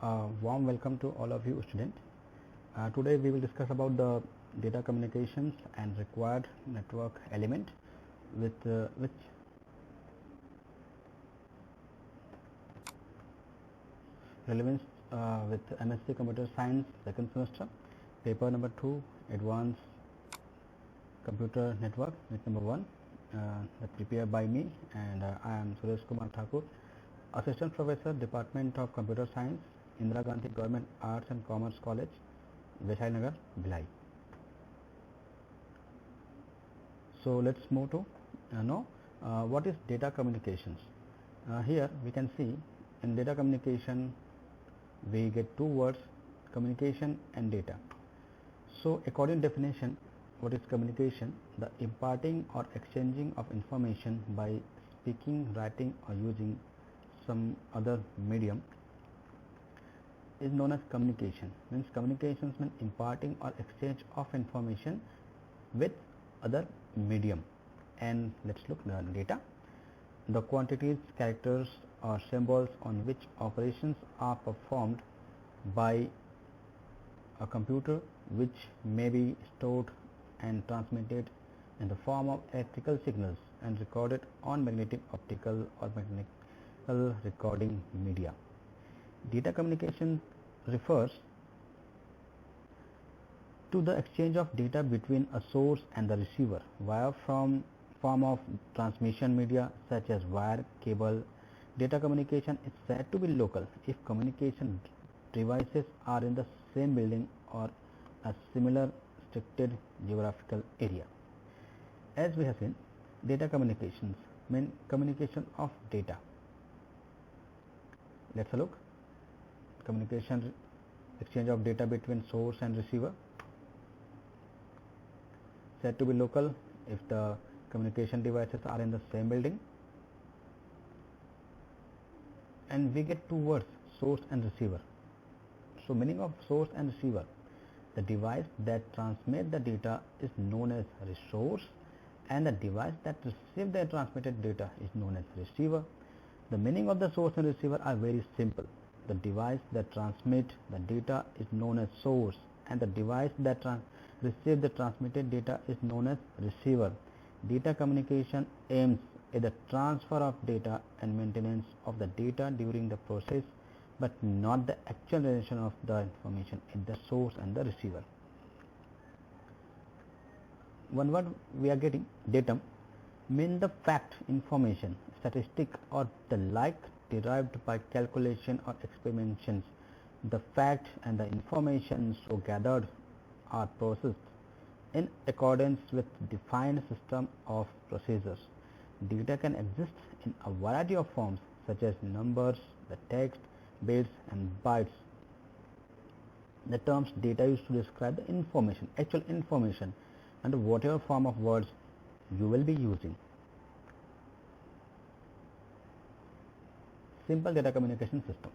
Warm welcome to all of you students. Today we will discuss about the data communications and required network element with which relevance with MSc Computer Science second semester, paper number 2, Advanced Computer Network, unit number 1, that prepared by me, and I am Suresh Kumar Thakur, Assistant Professor, Department of Computer Science, Indira Gandhi Government Arts and Commerce College, Vaishali Bhilai. So let's move to know what is data communications. Here we can see in data communication we get two words, communication and data. So according to definition, what is communication? The imparting or exchanging of information by speaking, writing or using some other medium is known as communication. Means communications mean imparting or exchange of information with other medium. And let's look at data. The quantities, characters or symbols on which operations are performed by a computer, which may be stored and transmitted in the form of electrical signals and recorded on magnetic, optical or mechanical recording media. Data communication refers to the exchange of data between a source and the receiver via form of transmission media such as wire, cable. Data communication is said to be local if communication devices are in the same building or a similar restricted geographical area. As we have seen, data communications mean communication of data. Let's look. Communication, exchange of data between source and receiver, said to be local if the communication devices are in the same building. And we get two words, source and receiver. So meaning of source and receiver: the device that transmits the data is known as source and the device that receives the transmitted data is known as receiver. The meaning of the source and receiver are very simple. The device that transmits the data is known as source and the device that receives the transmitted data is known as receiver. Data communication aims at the transfer of data and maintenance of the data during the process, but not the actual generation of the information at the source and the receiver. One word we are getting, datum, mean the fact, information, statistic or the like derived by calculation or experimentations. The fact and the information so gathered are processed in accordance with defined system of procedures. Data can exist in a variety of forms such as numbers, the text, bits and bytes. The terms data used to describe the information, actual information, and whatever form of words you will be using. Simple data communication system.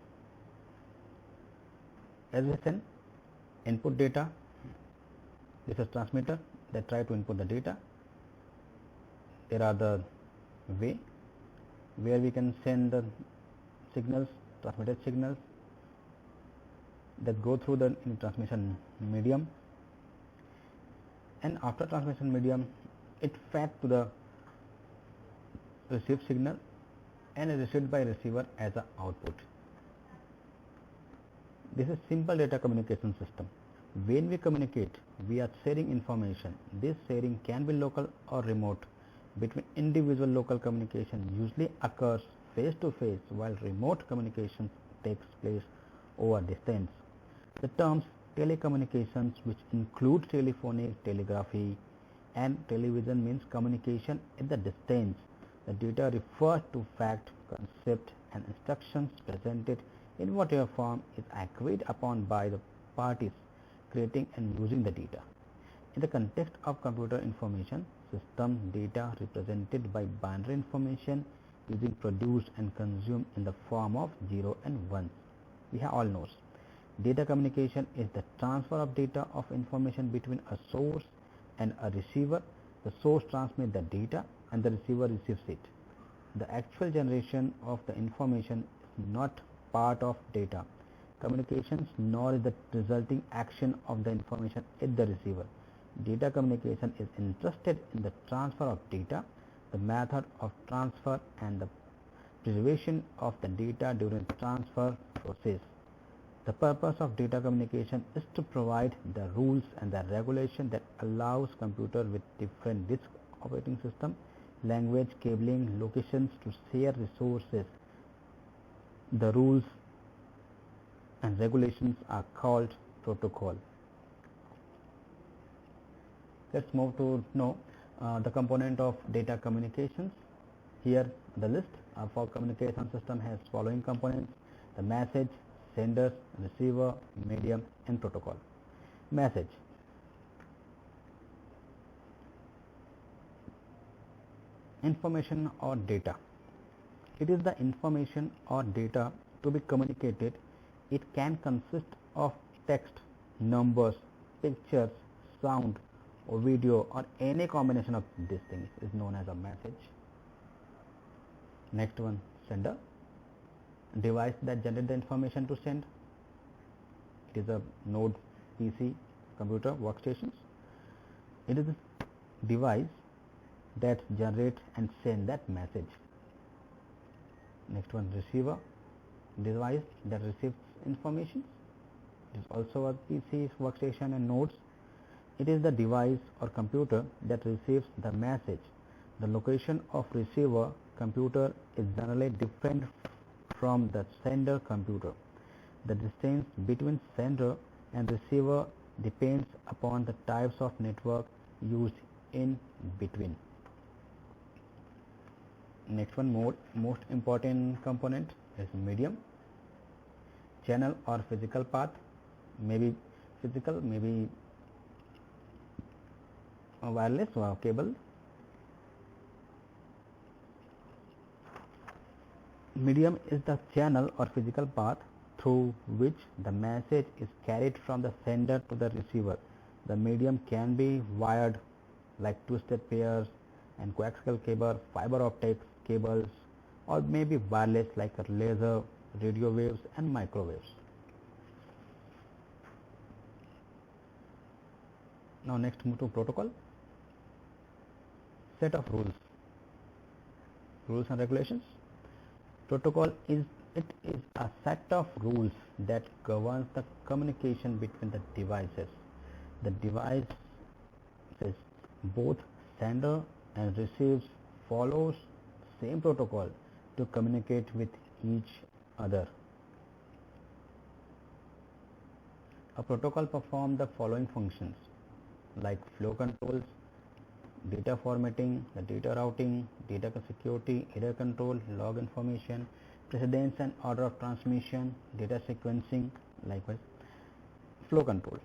As we said, input data. This is transmitter that try to input the data. There are the way where we can send the signals, transmitted signals that go through the transmission medium, and after transmission medium it fed to the received signal and is received by receiver as an output. This is simple data communication system. When we communicate, we are sharing information. This sharing can be local or remote. Between individual, local communication usually occurs face to face, while remote communication takes place over distance. The terms telecommunications, which include telephony, telegraphy and television, means communication at the distance. The data refers to fact, concept and instructions presented in whatever form is agreed upon by the parties creating and using the data. In the context of computer information system, data represented by binary information using produced and consumed in the form of 0 and 1. We have all knows. Data communication is the transfer of data of information between a source and a receiver. The source transmits the data and the receiver receives it. The actual generation of the information is not part of data communications, nor is the resulting action of the information at the receiver. Data communication is interested in the transfer of data, the method of transfer, and the preservation of the data during transfer process. The purpose of data communication is to provide the rules and the regulation that allows computers with different disk operating system, language, cabling, locations to share resources. The rules and regulations are called protocol. Let's move to know the component of data communications. Here the list for communication system has following components: the message, sender, receiver, medium, and protocol. Message. Information or data. It is the information or data to be communicated. It can consist of text, numbers, pictures, sound, or video, or any combination of these things is known as a message. Next one, sender. Device that generates the information to send. It is a node, PC, computer, workstations. It is a device that generates and send that message. Next one, receiver. Device that receives information. It is also a PC, workstation, and nodes. It is the device or computer that receives the message. The location of receiver computer is generally different from the sender computer. The distance between sender and receiver depends upon the types of network used in between. Next one, most important component is medium. Channel or physical path, maybe physical, maybe wireless or cable. Medium is the channel or physical path through which the message is carried from the sender to the receiver. The medium can be wired like twisted pairs and coaxial cable, fiber optic cables, or maybe wireless like a laser, radio waves, and microwaves. Now next move to protocol. Set of rules and regulations. Protocol is a set of rules that governs the communication between the devices. The devices, both sender and receives, follows same protocol to communicate with each other. A protocol performs the following functions like flow controls, data formatting, the data routing, data security, error control, log information, precedence and order of transmission, data sequencing, likewise flow control.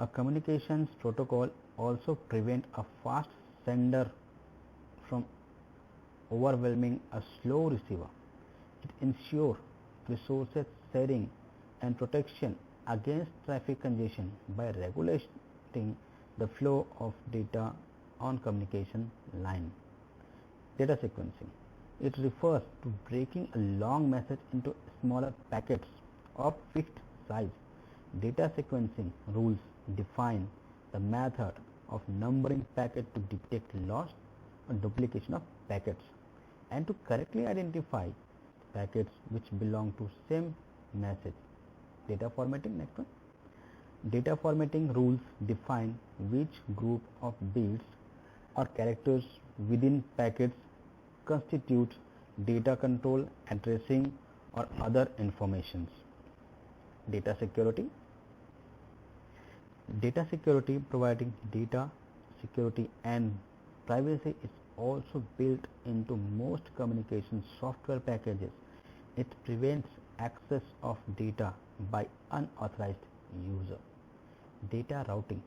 A communications protocol also prevents a fast sender from overwhelming a slow receiver. It ensures resources sharing and protection against traffic congestion by regulating the flow of data on communication line. Data sequencing. It refers to breaking a long message into smaller packets of fixed size. Data sequencing rules define the method of numbering packets to detect loss or duplication of packets and to correctly identify packets which belong to same message. Data formatting. Next one. Data formatting rules define which group of bits or characters within packets constitute data control, addressing, or other informations. Data security. Data security, providing data security and privacy, is also built into most communication software packages. It prevents access of data by unauthorized user. Data routing.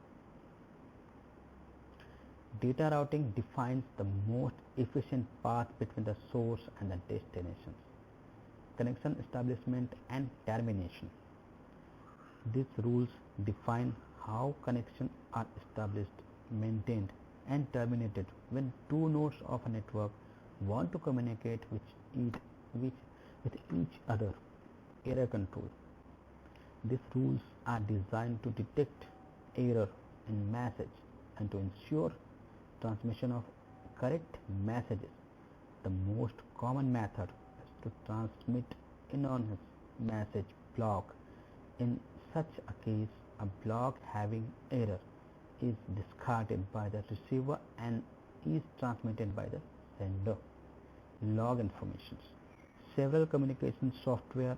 Data routing defines the most efficient path between the source and the destination. Connection establishment and termination. These rules define how connections are established, maintained, and terminated when two nodes of a network want to communicate with each other. error control. These rules are designed to detect error in message and to ensure transmission of correct messages. The most common method is to transmit anonymous message block. In such a case, a block having error is discarded by the receiver and is transmitted by the sender. Log information. Several communication software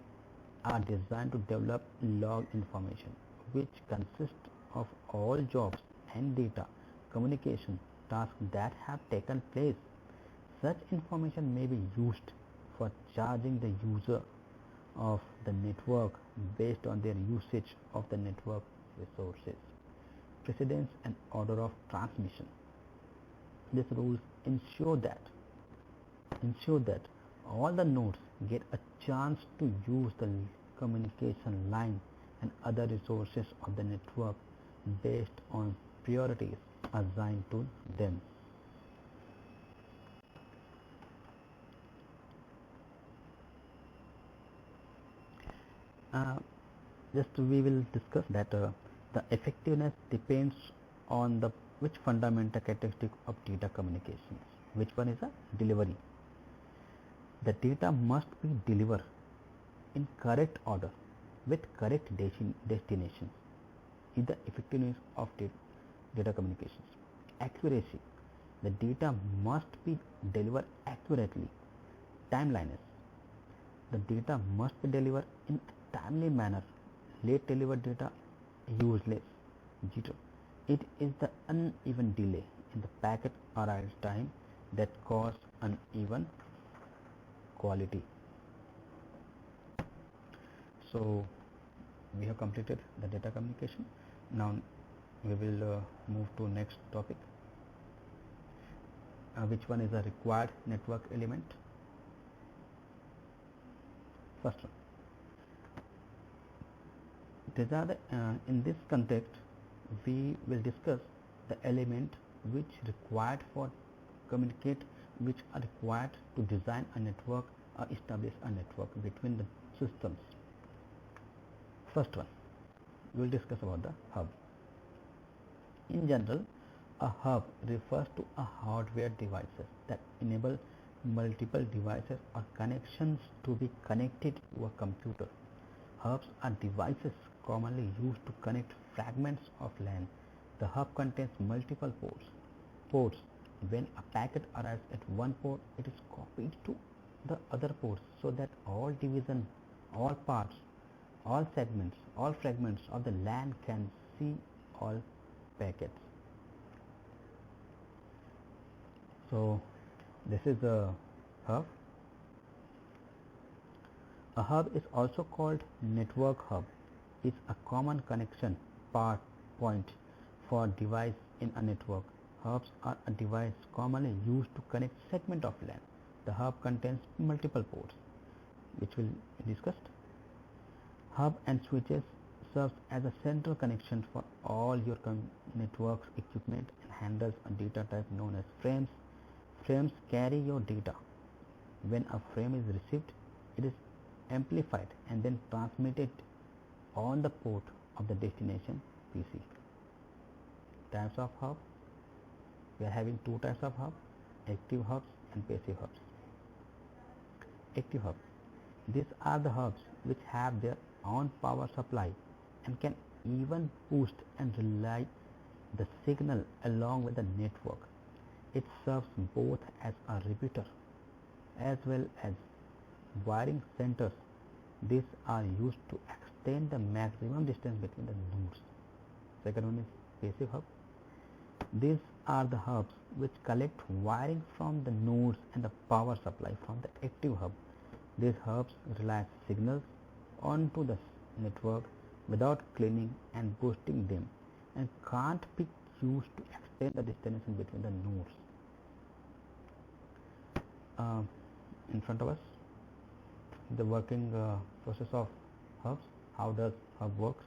are designed to develop log information, which consists of all jobs and data communication tasks that have taken place. Such information may be used for charging the user of the network based on their usage of the network resources. Precedence and order of transmission. These rules ensure that all the nodes get a chance to use the communication line and other resources of the network based on priorities assigned to them. Just we will discuss that the effectiveness depends on the which fundamental characteristic of data communications. Which one is a delivery? The data must be delivered in correct order with correct destination is the effectiveness of data communications. Accuracy. The data must be delivered accurately. Timeliness. The data must be delivered in a timely manner. Late delivered data useless. Jitter. It is the uneven delay in the packet arrival time that causes uneven quality. So we have completed the data communication. Now we will move to next topic. Which one is a required network element? First one. These are the, in this context, we will discuss the element which required for communicate, which are required to design a network or establish a network between the systems. First one, we will discuss about the hub. In general, a hub refers to a hardware devices that enable multiple devices or connections to be connected to a computer. Hubs are devices commonly used to connect fragments of LAN. The hub contains multiple ports. When a packet arrives at one port, it is copied to the other ports so that all division, all parts, all segments, all fragments of the LAN can see all packets. So this is a hub. A hub is also called network hub. It's a common connection point for device in a network. Hubs are a device commonly used to connect segment of LAN. The hub contains multiple ports, which will be discussed. Hub and switches serves as a central connection for all your network's equipment and handles a data type known as frames. Frames carry your data. When a frame is received, it is amplified and then transmitted on the port of the destination PC. Types of hub. We are having two types of hub, active hubs and passive hubs. Active hub. These are the hubs which have their own power supply and can even boost and relay the signal along with the network. It serves both as a repeater as well as wiring centers. These are used to extend the maximum distance between the nodes. Second one is passive hub. These are the hubs which collect wiring from the nodes and the power supply from the active hub. These hubs relay signals onto the network without cleaning and boosting them and can't be used to extend the distance between the nodes. In front of us, the working process of hubs. How does hub works?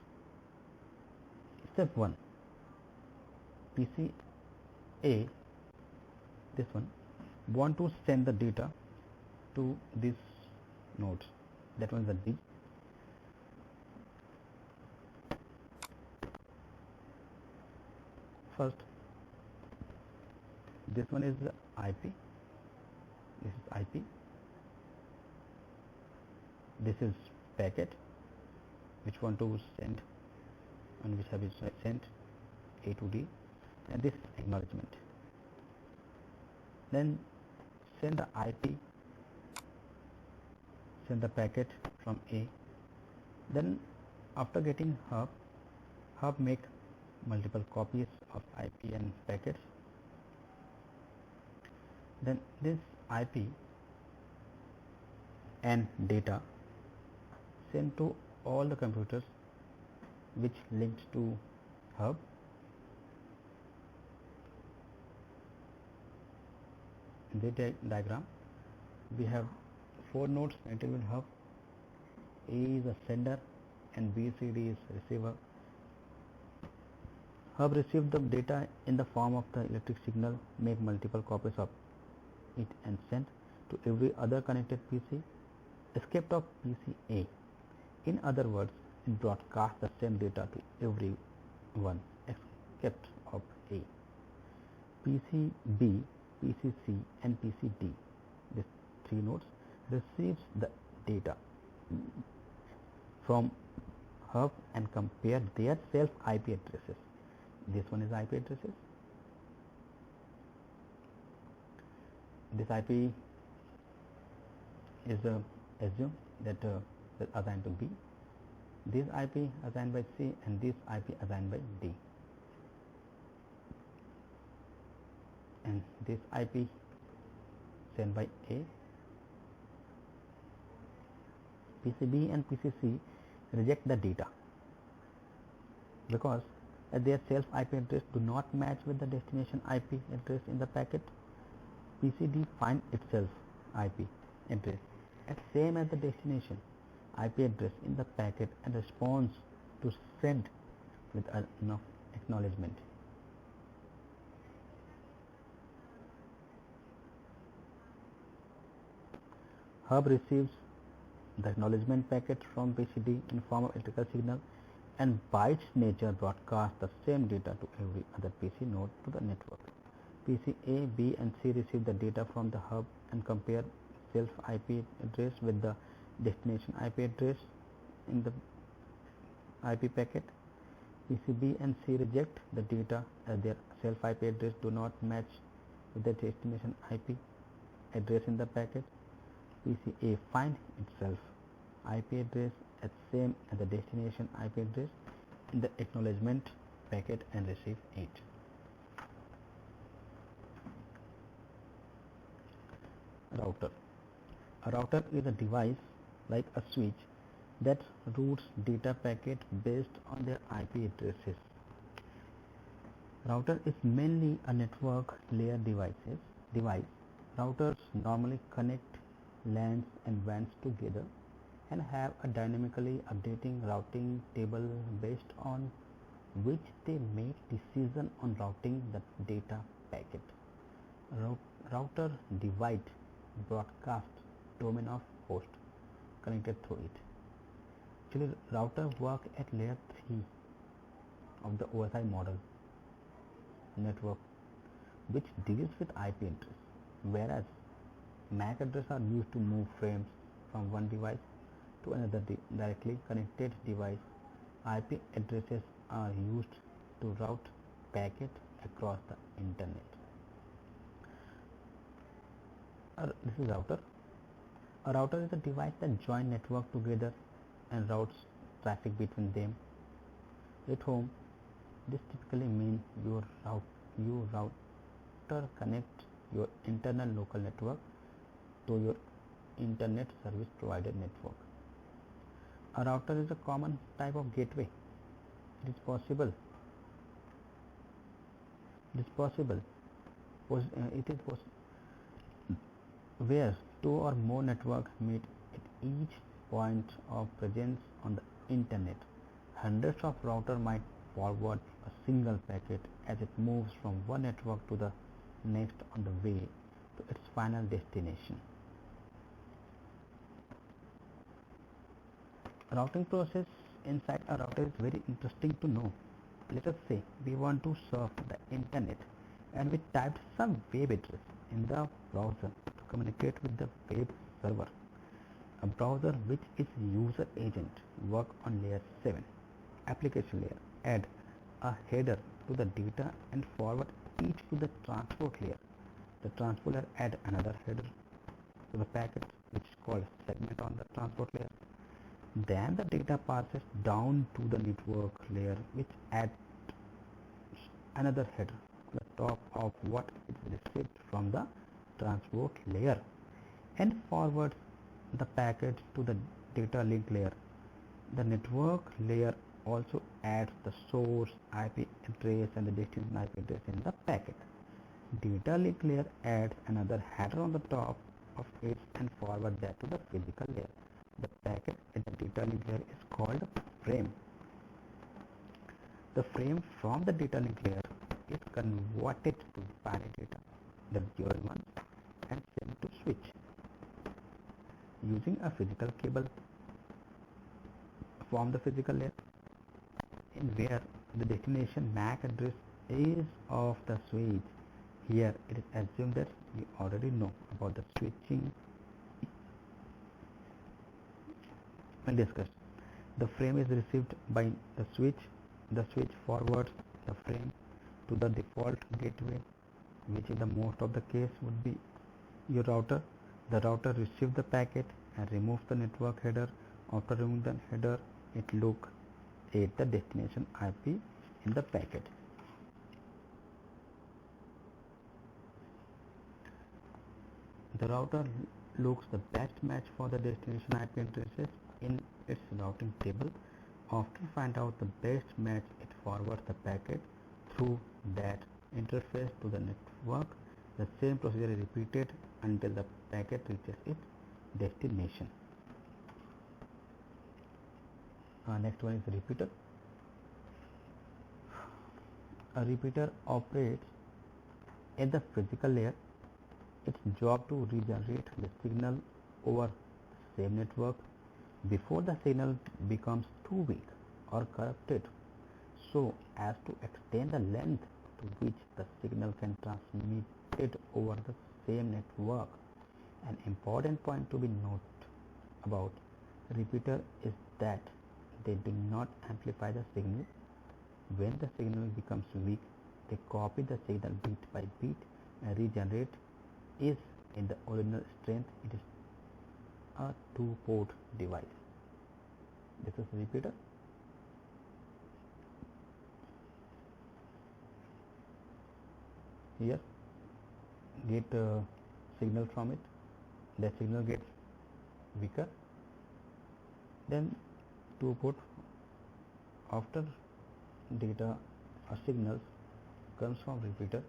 Step 1. PC A, this one, want to send the data to these nodes. That one is the D. first, this one is the IP. This is IP. This is packet which want to send and which have been sent A to D, and this acknowledgement. Then send the IP, send the packet from A. Then after getting hub make multiple copies of IP and packets. Then this IP and data sent to all the computers which linked to hub. In this diagram we have 4 nodes connected with hub. A is a sender and B, C, D is receiver. Hub received the data in the form of the electric signal, make multiple copies of it and send to every other connected PC, except of PC A. In other words, it broadcasts the same data to everyone except of A. PC B, PC C and PC D, these 3 nodes, receives the data from hub and compare their self IP addresses. This one is IP addresses. This IP is assume that is assigned to B. This IP assigned by C and this IP assigned by D. And this IP sent by A. PCB and PCC reject the data because their self IP address do not match with the destination IP address in the packet. PCD find itself IP address as same as the destination IP address in the packet and responds to send with an acknowledgement. Hub receives the acknowledgement packet from PCD in form of electrical signal and by its nature broadcasts the same data to every other PC node to the network. PC A, B and C receive the data from the hub and compare self IP address with the destination IP address in the IP packet. PC B and C reject the data as their self IP address do not match with the destination IP address in the packet. PC A find itself IP address as same as the destination IP address in the acknowledgement packet and receive it. Router. A router is a device like a switch that routes data packet based on their IP addresses. Router is mainly a network layer device. Routers normally connect LANs and WANs together and have a dynamically updating routing table based on which they make decision on routing the data packet. Router divide broadcast domain of host connected through it. Actually, router work at layer 3 of the OSI model network, which deals with IP address, whereas MAC address are used to move frames from one device to another directly connected device. IP addresses are used to route packet across the internet. This is router. A router is a device that joins network together and routes traffic between them. At home, this typically means your router connects your internal local network to your internet service provider network. A router is a common type of gateway. It is possible where 2 or more networks meet at each point of presence on the internet. Hundreds of routers might forward a single packet as it moves from one network to the next on the way to its final destination. Routing process inside a router is very interesting to know. let us say we want to surf the internet and we typed some web address in the browser to communicate with the web server. A browser which is user agent work on layer 7. Application layer add a header to the data and forward each to the transport layer. The transport layer add another header to the packet which is called segment on the transport layer. Then the data passes down to the network layer which adds another header to the top of what is received from the transport layer and forwards the packet to the data link layer. The network layer also adds the source IP address and the destination IP address in the packet. Data link layer adds another header on the top of it and forward that to the physical layer. The packet at the data link layer is called frame. The frame from the data link layer is converted to binary data, the dual one, and sent to switch using a physical cable from the physical layer, in where the destination MAC address is of the switch. Here it is assumed that we already know about the switching when discussed. The frame is received by the switch. The switch forwards the frame to the default gateway, which in the most of the case would be your router. The router receives the packet and removes the network header. After removing the header, it looks at the destination IP in the packet. The router looks the best match for the destination IP addresses in its routing table. After find out the best match, it forwards the packet through that interface to the network. The same procedure is repeated until the packet reaches its destination. Next one is a repeater. A repeater operates at the physical layer. Its job to regenerate the signal over the same network before the signal becomes too weak or corrupted, so as to extend the length to which the signal can transmit it over the same network. An important point to be noted about repeater is that they do not amplify the signal. When the signal becomes weak, they copy the signal bit by bit and regenerate is in the original strength. It is a two-port device. This is repeater. Here get signal from it. The signal gets weaker. Then two-port, after data or signals comes from repeater.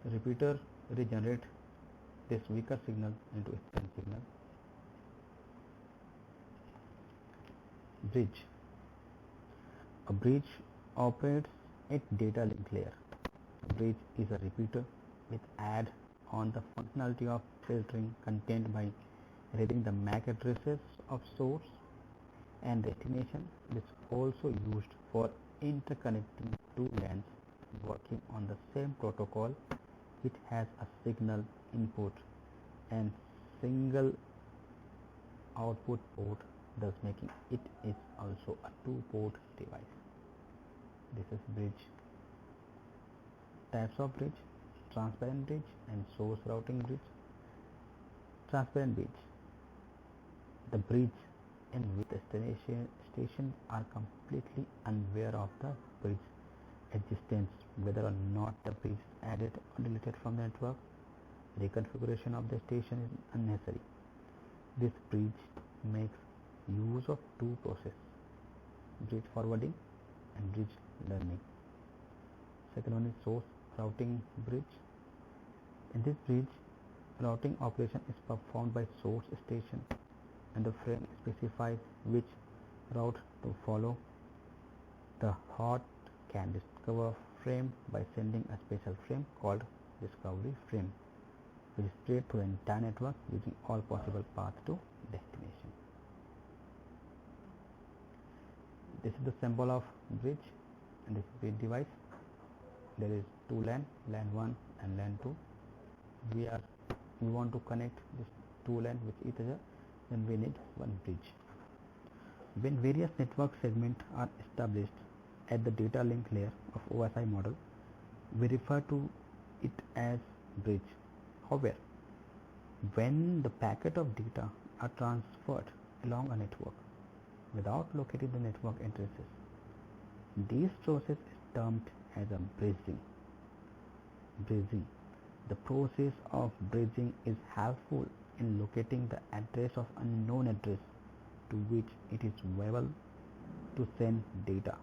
The repeater regenerates this weaker signal into a strong signal. Bridge. A bridge operates at data link layer. A bridge is a repeater which adds on the functionality of filtering content by reading the MAC addresses of source and destination. It is also used for interconnecting two LANs working on the same protocol. It has a signal input and single output port, thus making it is also a two-port device. This is bridge. Types of bridge: transparent bridge and source routing bridge. Transparent bridge. The bridge in which the station are completely unaware of the bridge existence, whether or not the bridge is added or deleted from the network. Reconfiguration of the station is unnecessary. This bridge makes use of two processes: bridge forwarding and bridge learning. Second one is source routing bridge. In this bridge, routing operation is performed by source station, and the frame specifies which route to follow. The host can discover frame by sending a special frame called discovery frame, which is spread to the entire network using all possible paths to destination. This is the symbol of bridge. and this is bridge device. There is two LAN, LAN 1 and LAN 2. We want to connect this two LAN with each other, then we need one bridge. When various network segments are established at the data link layer of OSI model, we refer to it as bridge. However, when the packet of data are transferred along a network without locating the network addresses, this process is termed as a bridging. The process of bridging is helpful in locating the address of unknown address to which it is viable to send data.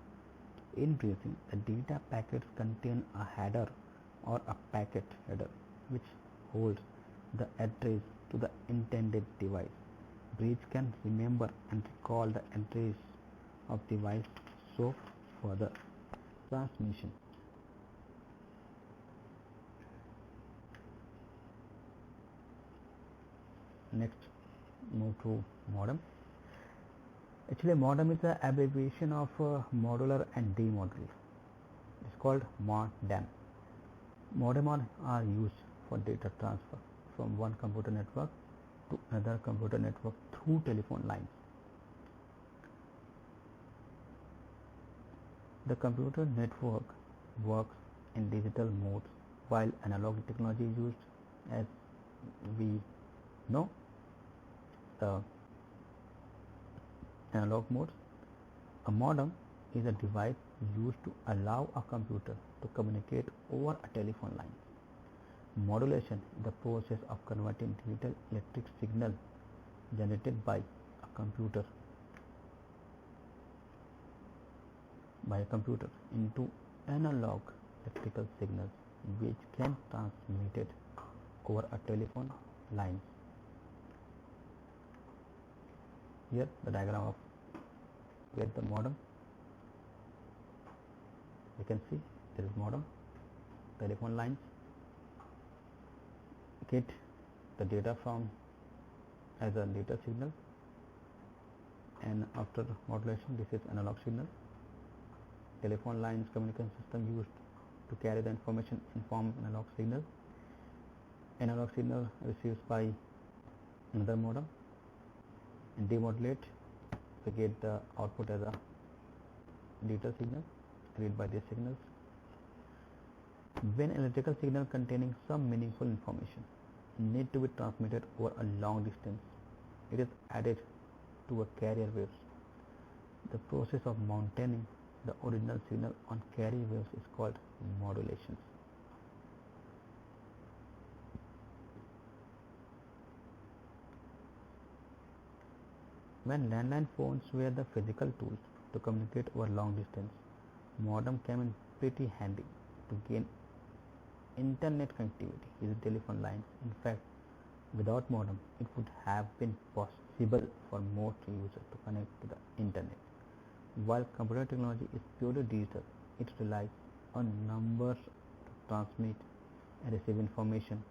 In bridging, the data packets contain a header or a packet header which holds the address to the intended device. Bridge can remember and recall the address of device so further transmission. Next, move to modem. Actually, modem is an abbreviation of modular and demodular. It's called MODEM. Modem are used for data transfer from one computer network to another computer network through telephone lines. The computer network works in digital modes while analog technology is used. As we know, the analog modes. A modem is a device used to allow a computer to communicate over a telephone line. Modulation is the process of converting digital electric signal generated by a computer into analog electrical signals which can transmitted over a telephone line. Here the diagram of where the modem, you can see there is modem, telephone lines get the data from as a data signal, and after modulation this is analog signal. Telephone lines communication system used to carry the information in form analog signal. Analog signal receives by another modem and demodulate to get the output as a data signal read by these signals. When electrical signal containing some meaningful information need to be transmitted over a long distance, it is added to a carrier waves. The process of maintaining the original signal on carrier waves is called modulation. When landline phones were the physical tools to communicate over long distance, modem came in pretty handy to gain internet connectivity using telephone lines. In fact, without modem, it would have been possible for most users to connect to the internet. While computer technology is purely digital, it relies on numbers to transmit and receive information.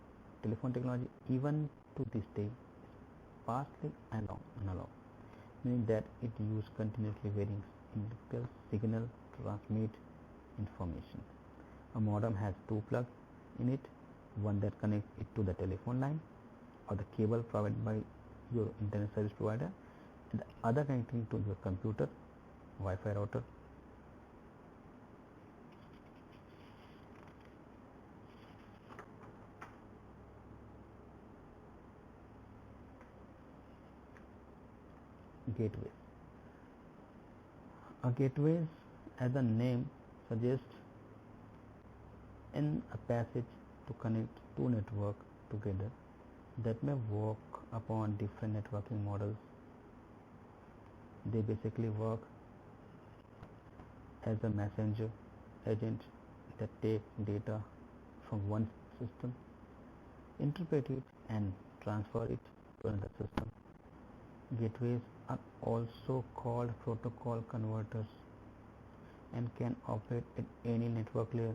Telephone technology, even to this day, is partly analog, meaning that it uses continuously varying electrical signal to transmit information. A modem has two plugs in it, one that connects it to the telephone line or the cable provided by your internet service provider, and the other connecting to your computer, Wi-Fi router. Gateways. A gateway, as the name suggests, in a passage to connect two networks together that may work upon different networking models. They basically work as a messenger agent that take data from one system, interpret it and transfer it to another system. Gateways are also called protocol converters and can operate at any network layer.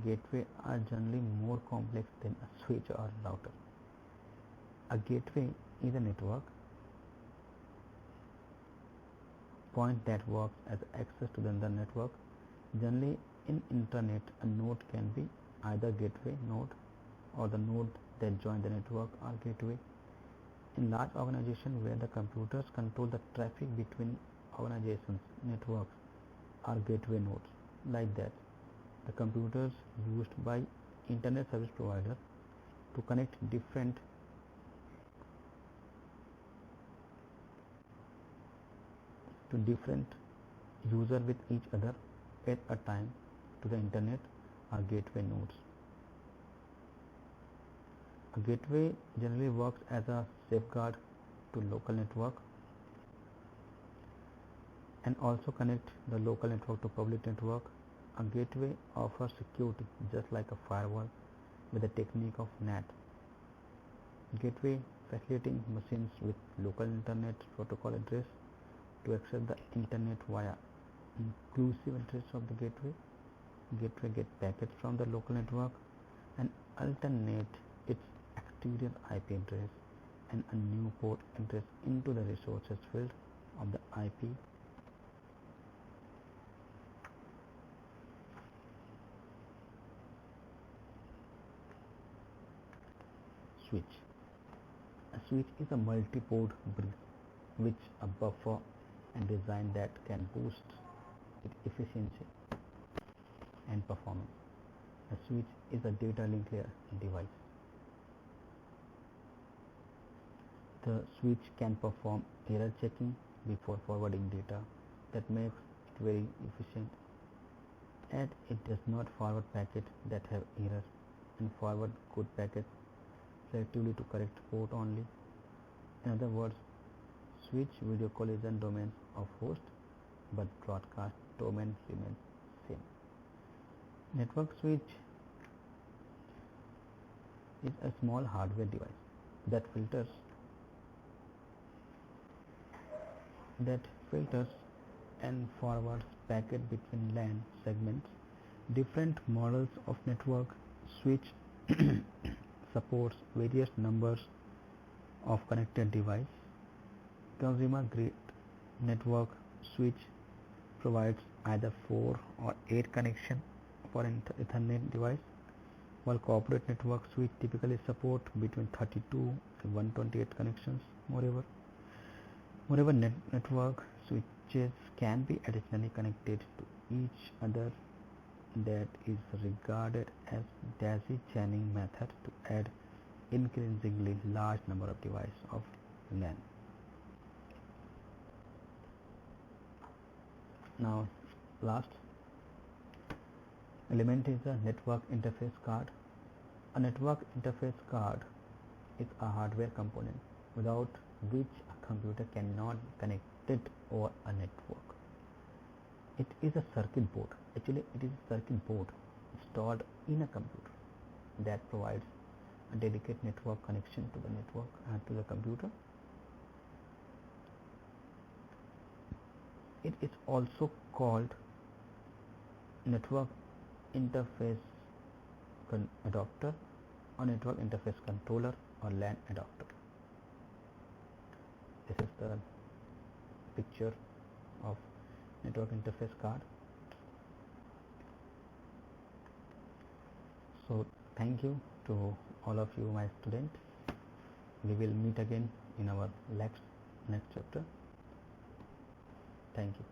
Gateways are generally more complex than a switch or router. A gateway is a network point that works as access to the network. Generally, in internet, a node can be either gateway node or the node that join the network are gateway. In large organizations where the computers control the traffic between organizations, networks are gateway nodes. Like that, the computers used by internet service provider to connect different users with each other at a time to the internet are gateway nodes. A gateway generally works as a safeguard to local network and also connect the local network to public network. A gateway offers security just like a firewall with the technique of NAT. Gateway facilitating machines with local internet protocol address to access the internet via inclusive address of the gateway. Gateway gets packets from the local network and alternate its exterior IP address and a new port address into the resources field of the IP. Switch. A switch is a multi-port bridge which a buffer and design that can boost its efficiency and performance. A switch is a data link layer device. The switch can perform error checking before forwarding data that makes it very efficient, and it does not forward packets that have errors and forward good packets selectively to correct port only. In other words, switch video collision domains of host but broadcast domain remains same. Network switch is a small hardware device that filters and forwards packet between LAN segments. Different models of network switch supports various numbers of connected devices. Consumer grade network switch provides either 4 or 8 connections for Ethernet device, while corporate network switch typically support between 32 and 128 connections. Moreover, network switches can be additionally connected to each other. That is regarded as daisy chaining method to add increasingly large number of devices of LAN. Now, last element is a network interface card. A network interface card is a hardware component without which a computer cannot be connected over a network. It is a circuit board. Actually, it is a circuit board installed in a computer that provides a dedicated network connection to the network and to the computer. It is also called network interface adapter or network interface controller or LAN adapter. This is the picture of network interface card. So thank you to all of you, my students. We will meet again in our next chapter. Thank you.